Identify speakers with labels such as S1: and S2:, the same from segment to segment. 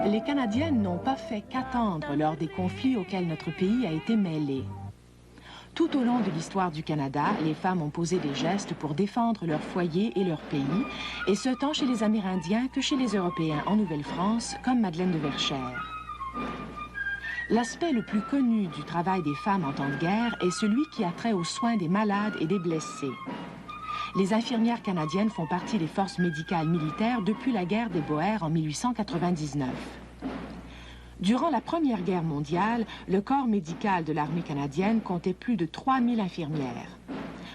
S1: Les Canadiennes n'ont pas fait qu'attendre lors des conflits auxquels notre pays a été mêlé. Tout au long de l'histoire du Canada, les femmes ont posé des gestes pour défendre leur foyer et leur pays, et ce tant chez les Amérindiens que chez les Européens en Nouvelle-France, comme Madeleine de Verchères. L'aspect le plus connu du travail des femmes en temps de guerre est celui qui a trait aux soins des malades et des blessés. Les infirmières canadiennes font partie des forces médicales militaires depuis la guerre des Boers en 1899. Durant la Première Guerre mondiale, le corps médical de l'armée canadienne comptait plus de 3000 infirmières.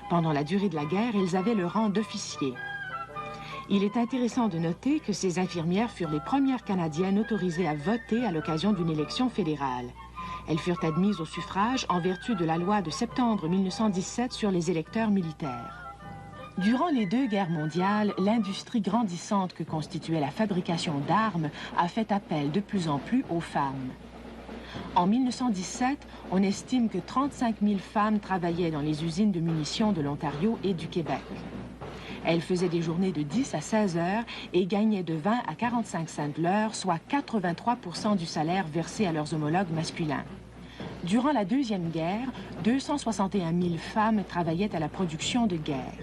S1: Pendant la durée de la guerre, elles avaient le rang d'officier. Il est intéressant de noter que ces infirmières furent les premières Canadiennes autorisées à voter à l'occasion d'une élection fédérale. Elles furent admises au suffrage en vertu de la loi de septembre 1917 sur les électeurs militaires. Durant les deux guerres mondiales, l'industrie grandissante que constituait la fabrication d'armes a fait appel de plus en plus aux femmes. En 1917, on estime que 35 000 femmes travaillaient dans les usines de munitions de l'Ontario et du Québec. Elles faisaient des journées de 10 à 16 heures et gagnaient de 20 à 45 cents l'heure, soit 83% du salaire versé à leurs homologues masculins. Durant la Deuxième Guerre, 261 000 femmes travaillaient à la production de guerre.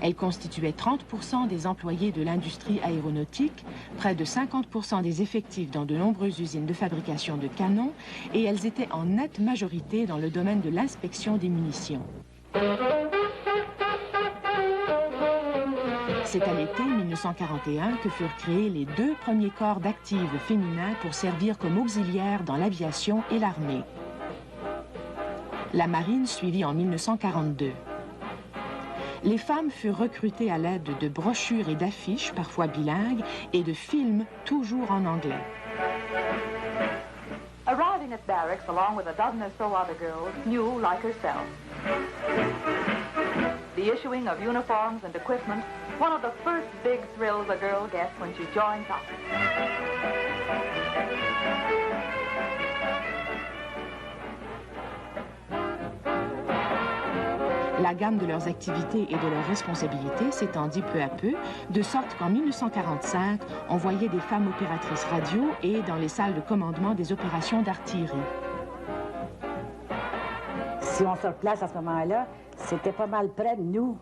S1: Elles constituaient 30% des employés de l'industrie aéronautique, près de 50% des effectifs dans de nombreuses usines de fabrication de canons, et elles étaient en nette majorité dans le domaine de l'inspection des munitions. C'est à l'été 1941 que furent créés les deux premiers corps d'actives féminins pour servir comme auxiliaires dans l'aviation et l'armée. La marine suivit en 1942. Les femmes furent recrutées à l'aide de brochures et d'affiches, parfois bilingues, et de films, toujours en anglais.
S2: Arriving at barracks along with a dozen or so other girls, new like herself. The issuing of uniforms and equipment, one of the first big thrills a girl gets when she joins up.
S1: La gamme de leurs activités et de leurs responsabilités s'étendit peu à peu, de sorte qu'en 1945, on voyait des femmes opératrices radio et dans les salles de commandement des opérations d'artillerie.
S3: Si on se replace à ce moment-là, c'était pas mal près de nous.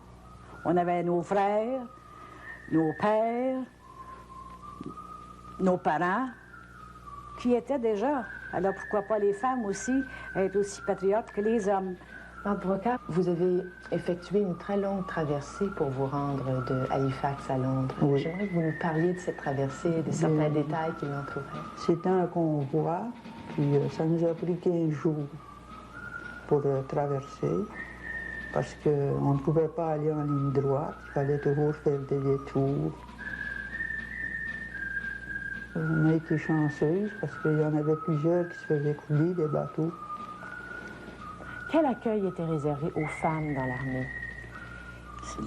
S3: On avait nos frères, nos pères, nos parents, qui étaient déjà. Alors pourquoi pas les femmes aussi être aussi patriotes que les hommes?
S4: Marthe Brocard, vous avez effectué une très longue traversée pour vous rendre de Halifax à Londres. Oui. J'aimerais que vous nous parliez de cette traversée, de certains détails qui l'entouraient.
S5: C'était un convoi, puis ça nous a pris 15 jours pour traverser, parce qu'on ne pouvait pas aller en ligne droite, il fallait toujours faire des détours. On a été chanceuse, parce qu'il y en avait plusieurs qui se faisaient couler des bateaux.
S4: Quel accueil était réservé aux femmes dans l'armée?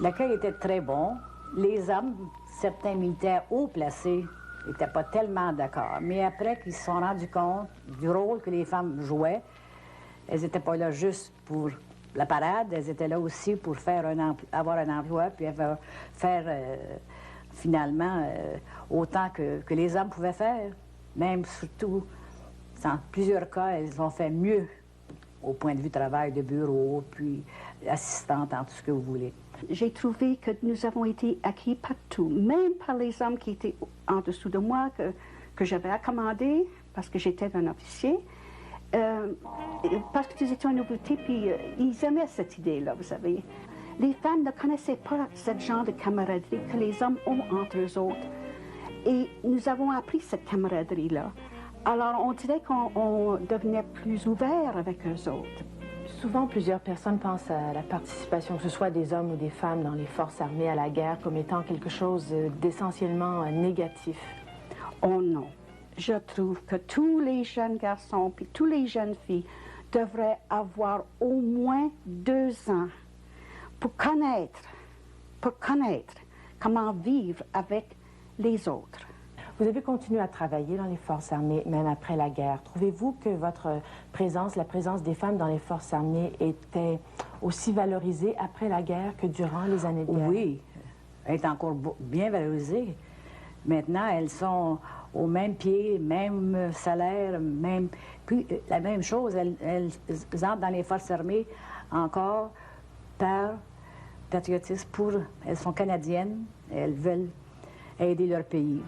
S3: L'accueil était très bon. Les hommes, certains militaires haut placés, n'étaient pas tellement d'accord. Mais après qu'ils se sont rendus compte du rôle que les femmes jouaient, elles n'étaient pas là juste pour la parade, elles étaient là aussi pour faire avoir un emploi, puis faire finalement autant que les hommes pouvaient faire. Même surtout, dans plusieurs cas, elles ont fait mieux au point de vue travail de bureau, puis assistante en tout ce que vous voulez.
S6: J'ai trouvé que nous avons été acquis partout, même par les hommes qui étaient en dessous de moi, que j'avais accommodé parce que j'étais un officier, parce qu'ils étaient en nouveauté, puis ils aimaient cette idée-là, vous savez. Les femmes ne connaissaient pas ce genre de camaraderie que les hommes ont entre eux autres. Et nous avons appris cette camaraderie-là. Alors, on dirait qu'on devenait plus ouvert avec eux autres.
S4: Souvent, plusieurs personnes pensent à la participation, que ce soit des hommes ou des femmes, dans les forces armées à la guerre, comme étant quelque chose d'essentiellement négatif.
S6: Oh non. Je trouve que tous les jeunes garçons puis tous les jeunes filles devraient avoir au moins 2 ans pour connaître comment vivre avec les autres.
S4: Vous avez continué à travailler dans les forces armées, même après la guerre. Trouvez-vous que votre présence, la présence des femmes dans les forces armées était aussi valorisée après la guerre que durant les années de guerre?
S3: Oui, elle est encore bien valorisée. Maintenant, elles sont au même pied, même salaire, même... Puis la même chose, elles entrent dans les forces armées encore par patriotisme elles sont canadiennes, elles veulent aider leur pays.